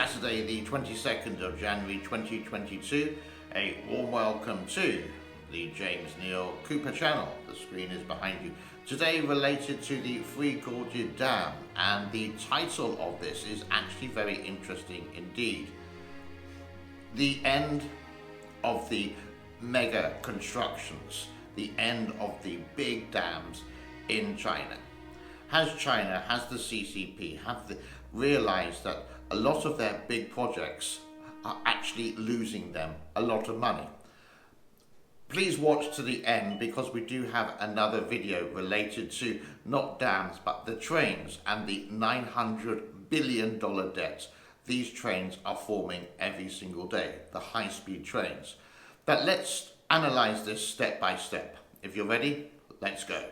Saturday the 22nd of January 2022. A warm welcome to the James Neal Cooper channel. The screen is behind you. Today related to the Three Gorges Dam, and the title of this is actually very interesting indeed. The end of the mega constructions, the end of the big dams in China. Has the CCP, realized that a lot of their big projects are actually losing them a lot of money? Please watch to the end, because we do have another video related to not dams but the trains and the $900 billion debts these trains are forming every single day, the high-speed trains. But let's analyze this step by step. If you're ready, let's go.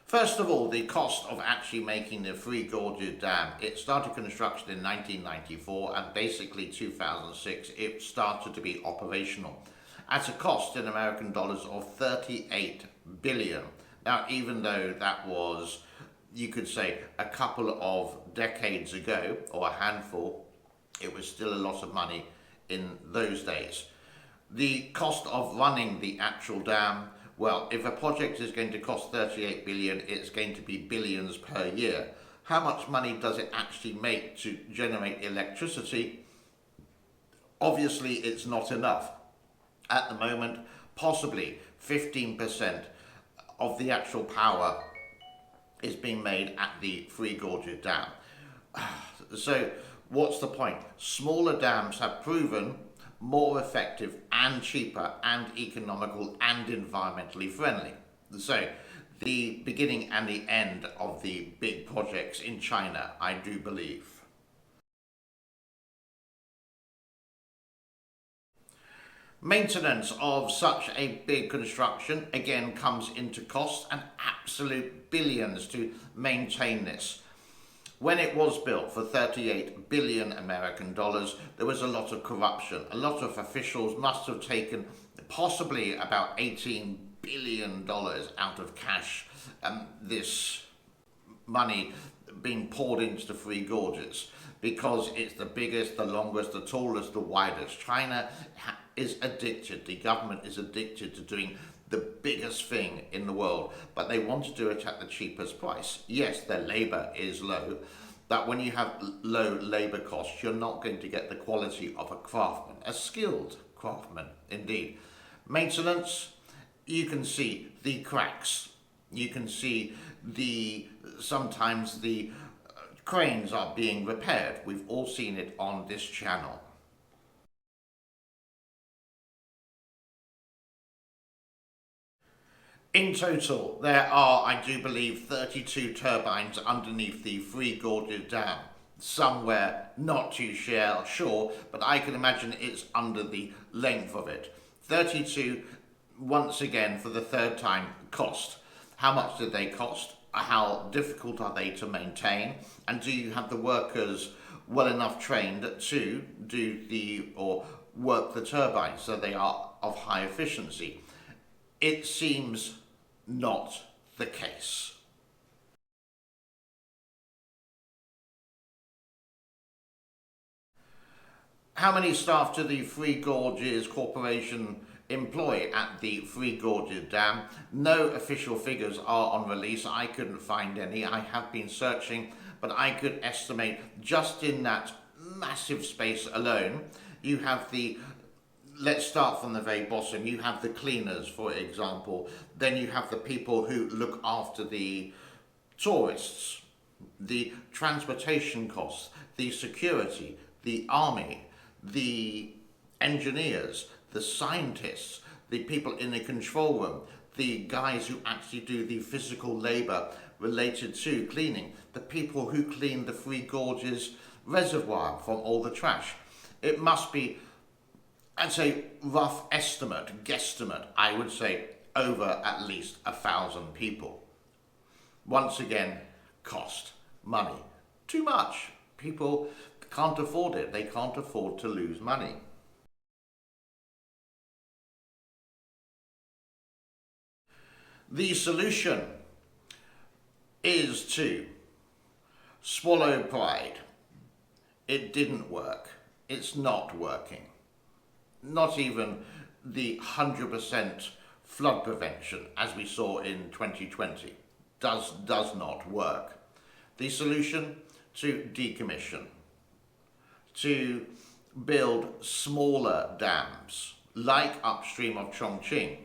First of all, the cost of actually making the Three Gorges Dam. It started construction in 1994, and basically 2006 it started to be operational at a cost in American dollars of $38 billion. Now, even though that was, you could say, a couple of decades ago, or a handful, it was still a lot of money in those days. The cost of running the actual dam, well, if a project is going to cost 38 billion, it's going to be billions per year. How much money does it actually make to generate electricity? Obviously, it's not enough. At the moment, possibly 15% of the actual power is being made at the Three Gorges Dam. So what's the point? Smaller dams have proven more effective and cheaper and economical and environmentally friendly. So the beginning and the end of the big projects in China, I do believe. Maintenance of such a big construction again comes into cost, and absolute billions to maintain this. When it was built for 38 billion American dollars, there was a lot of corruption. A lot of officials must have taken possibly about $18 billion out of cash, this money being poured into the Three Gorges, because it's the biggest, the longest, the tallest, the widest. China is addicted, the government is addicted to doing the biggest thing in the world, but they want to do it at the cheapest price. Yes, their labor is low, but when you have low labor costs, you're not going to get the quality of a craftsman, a skilled craftsman indeed. Maintenance, you can see the cracks, you can see sometimes the cranes are being repaired. We've all seen it on this channel. In total, there are, I do believe, 32 turbines underneath the Three Gorges Dam. Somewhere, not too sure, but I can imagine it's under the length of it. 32, once again, for the third time, cost. How much did they cost? How difficult are they to maintain? And do you have the workers well enough trained to do or work the turbines so they are of high efficiency? It seems not the case. How many staff do the Three Gorges Corporation employ at the Three Gorges Dam? No official figures are on release. I couldn't find any. I have been searching, but I could estimate just in that massive space alone, you have let's start from the very bottom. You have the cleaners, for example. Then you have the people who look after the tourists, the transportation costs, the security, the army, the engineers, the scientists, the people in the control room, the guys who actually do the physical labor related to cleaning, the people who clean the Three Gorges reservoir from all the trash. It must be, I'd say, rough estimate, guesstimate, I would say over at least 1,000 people. Once again, cost, money, too much. People can't afford it. They can't afford to lose money. The solution is to swallow pride. It didn't work. It's not working. Not even the 100% flood prevention, as we saw in 2020, does not work. The solution: to decommission, to build smaller dams, like upstream of Chongqing,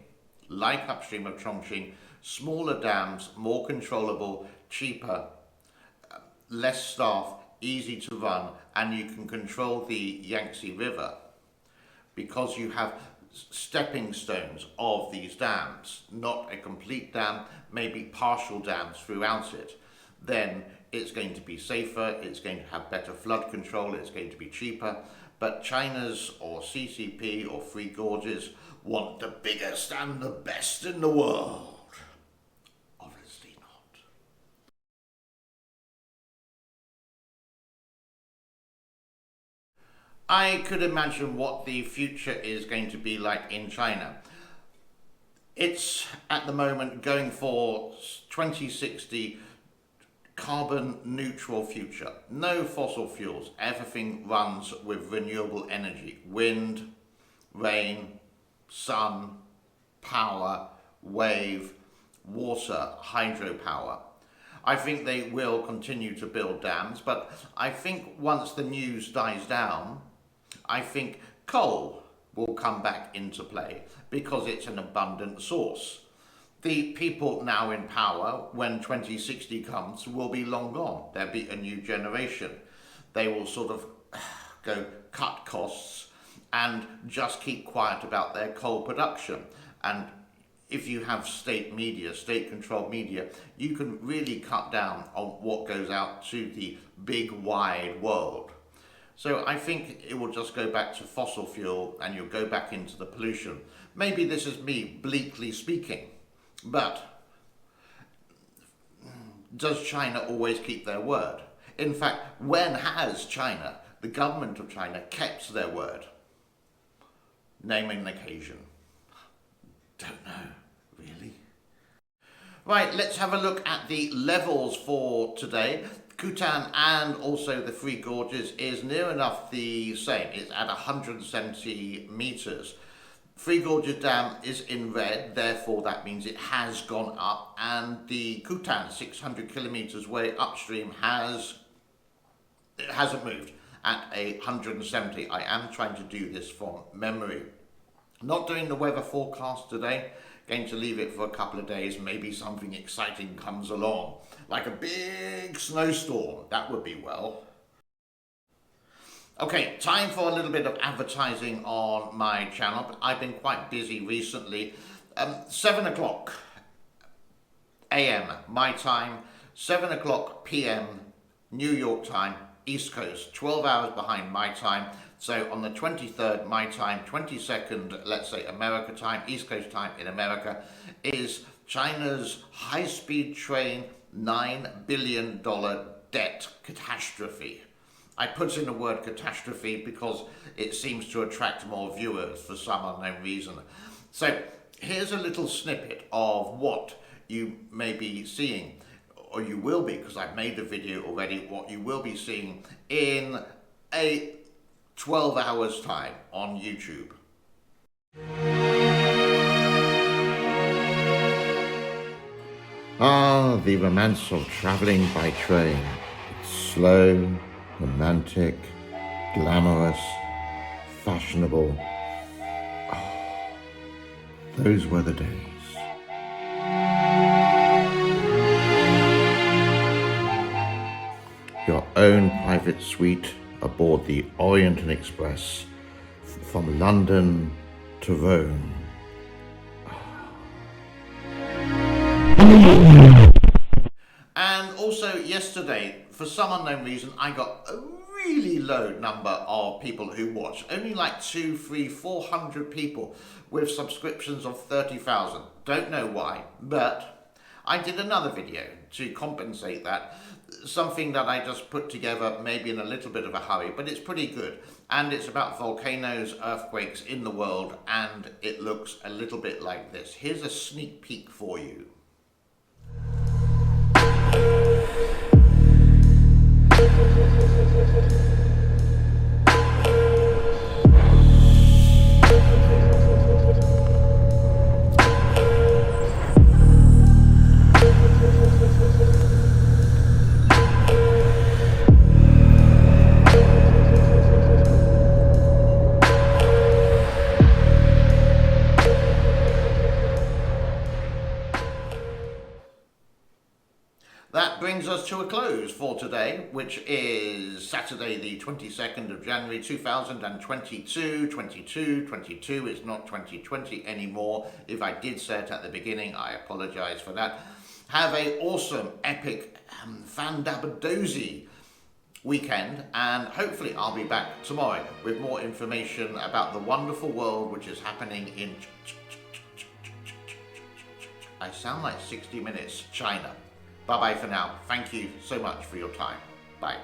smaller dams, more controllable, cheaper, less staff, easy to run, and you can control the Yangtze River because you have stepping stones of these dams, not a complete dam, maybe partial dams throughout it. Then it's going to be safer, it's going to have better flood control, it's going to be cheaper. But China's or CCP or Three Gorges want the biggest and the best in the world. Obviously not. I could imagine what the future is going to be like in China. It's at the moment going for 2060 carbon neutral future. No fossil fuels. Everything runs with renewable energy. Wind, rain, sun, power, wave, water, hydropower. I think they will continue to build dams, but I think once the news dies down, I think coal will come back into play because it's an abundant source. The people now in power, when 2060 comes, will be long gone. There'll be a new generation. They will sort of go cut costs and just keep quiet about their coal production. And if you have state media, state-controlled media, you can really cut down on what goes out to the big, wide world. So I think it will just go back to fossil fuel and you'll go back into the pollution. Maybe this is me bleakly speaking, but does China always keep their word? In fact, when has China, the government of China, kept their word? Name an occasion. Don't know, really. Right, let's have a look at the levels for today. Kutan and also the Three Gorges is near enough the same. It's at 170 meters. Three Gorges Dam is in red, therefore that means it has gone up, and the Kutan, 600 kilometers way upstream, hasn't moved at 170. I am trying to do this from memory. Not doing the weather forecast today, going to leave it for a couple of days, maybe something exciting comes along, like a big snowstorm. That would be well. Okay, time for a little bit of advertising on my channel. I've been quite busy recently. 7 o'clock a.m. my time, 7 o'clock p.m. New York time, East Coast, 12 hours behind my time. So on the 23rd, my time, 22nd, let's say America time, East Coast time in America, is China's high-speed train $9 billion debt catastrophe. I put in the word catastrophe because it seems to attract more viewers for some unknown reason. So here's a little snippet of what you may be seeing, or you will be, because I've made the video already, what you will be seeing in a 12 hours time on YouTube. Ah, the romance of travelling by train. It's slow, romantic, glamorous, fashionable. Oh, those were the days. Your own private suite aboard the Orient Express from London to Rome. And also yesterday, for some unknown reason, I got a really low number of people who watched. Only like 200, 300, 400 people with subscriptions of 30,000. Don't know why, but I did another video to compensate that. Something that I just put together, maybe in a little bit of a hurry, but it's pretty good. And it's about volcanoes, earthquakes in the world, and it looks a little bit like this. Here's a sneak peek for you. That brings us to a close for today, which is Saturday the 22nd of January 2022. 22 is not 2020 anymore. If I did say it at the beginning, I apologize for that. Have a awesome, epic, fandabadozy weekend, and hopefully I'll be back tomorrow with more information about the wonderful world which is happening in I sound like 60 Minutes China. Bye-bye for now. Thank you so much for your time. Bye.